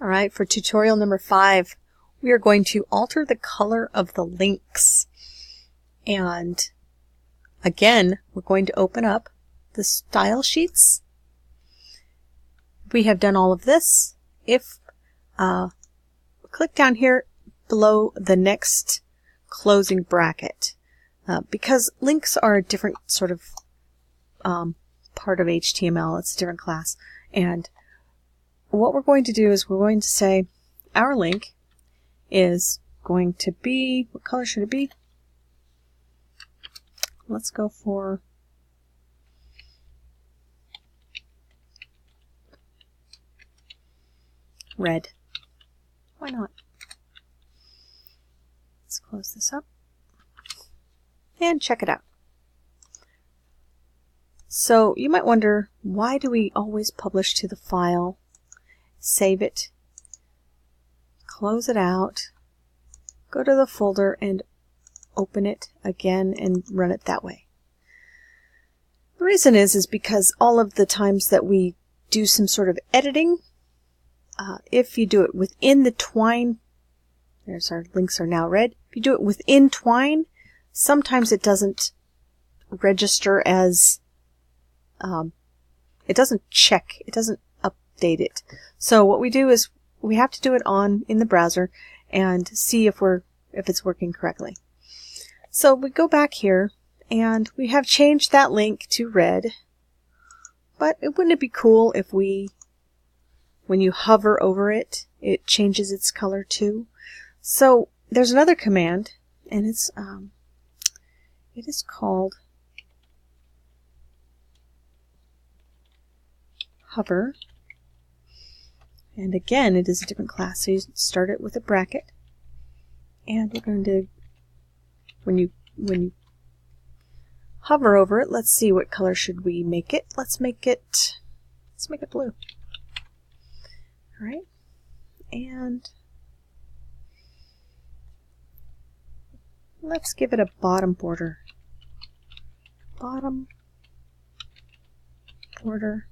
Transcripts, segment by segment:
Alright, for tutorial number 5, we are going to alter the color of the links. And again, we're going to open up the style sheets. We have done all of this. If click down here below the next closing bracket, because links are a different sort of part of HTML. It's a different class, and what we're going to do is we're going to say our link is going to be, what color should it be? Let's go for red. Why not? Let's close this up and check it out. So you might wonder, why do we always publish to the file, save it, close it out, go to the folder and open it again and run it that way? The reason is because all of the times that we do some sort of editing, if you do it within the Twine, there's our links are now red. If you do it within Twine, sometimes it doesn't register as, it doesn't check, it doesn't update it. So what we do is we have to do it in the browser and see if it's working correctly. So we go back here and we have changed that link to red, but wouldn't it be cool if when you hover over it, it changes its color too? So there's another command, and it is called hover. And again, it is a different class, so you start it with a bracket. And we're going to, when you hover over it, let's see, what color should we make it? Let's make it blue. All right, and let's give it a bottom border. Bottom border.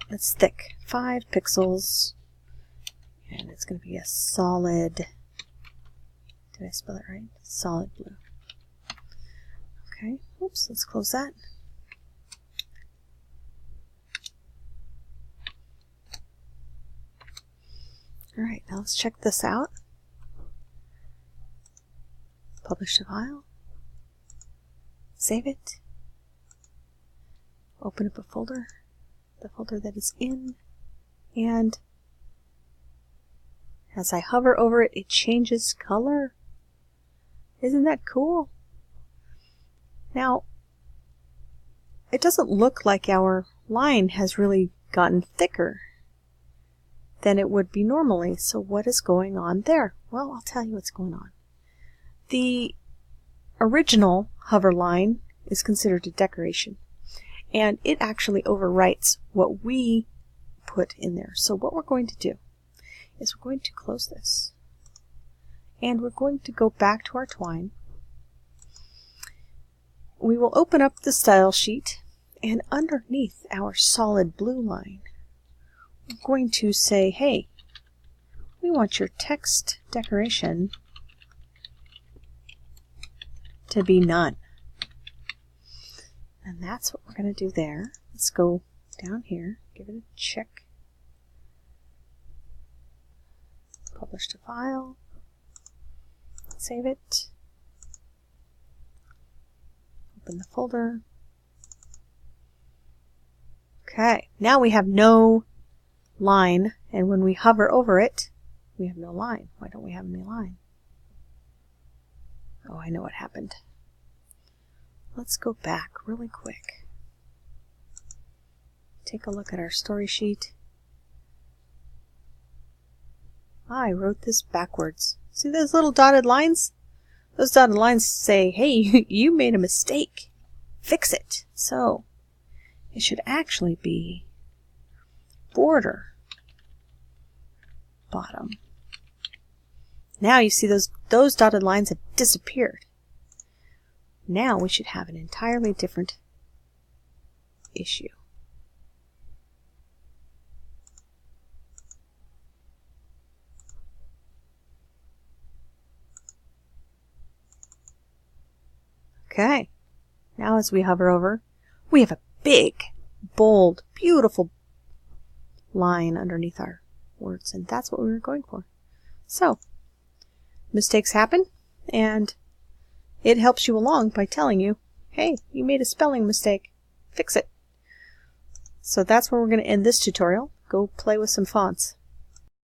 It's thick, 5 pixels, and it's going to be a solid, did I spell it right? Solid blue. Okay, oops, let's close that. Alright, now let's check this out. Publish the file. Save it. Open up a folder. The folder that is in. And as I hover over it, it changes color. Isn't that cool? Now, it doesn't look like our line has really gotten thicker than it would be normally. So what is going on there? Well, I'll tell you what's going on. The original hover line is considered a decoration, and it actually overwrites what we put in there. So what we're going to do is we're going to close this, and we're going to go back to our Twine. We will open up the style sheet, and underneath our solid blue line, we're going to say, hey, we want your text decoration to be none. And that's what we're going to do there. Let's go down here, give it a check. Publish to file. Save it. Open the folder. Okay, now we have no line, and when we hover over it, we have no line. Why don't we have any line? Oh, I know what happened. Let's go back really quick. Take a look at our story sheet. I wrote this backwards. See those little dotted lines? Those dotted lines say, hey, you made a mistake. Fix it. So, it should actually be border bottom. Now you see those dotted lines have disappeared. Now we should have an entirely different issue. Okay. Now as we hover over, we have a big, bold, beautiful line underneath our words, and that's what we were going for. So, mistakes happen, and it helps you along by telling you, hey, you made a spelling mistake. Fix it. So that's where we're going to end this tutorial. Go play with some fonts.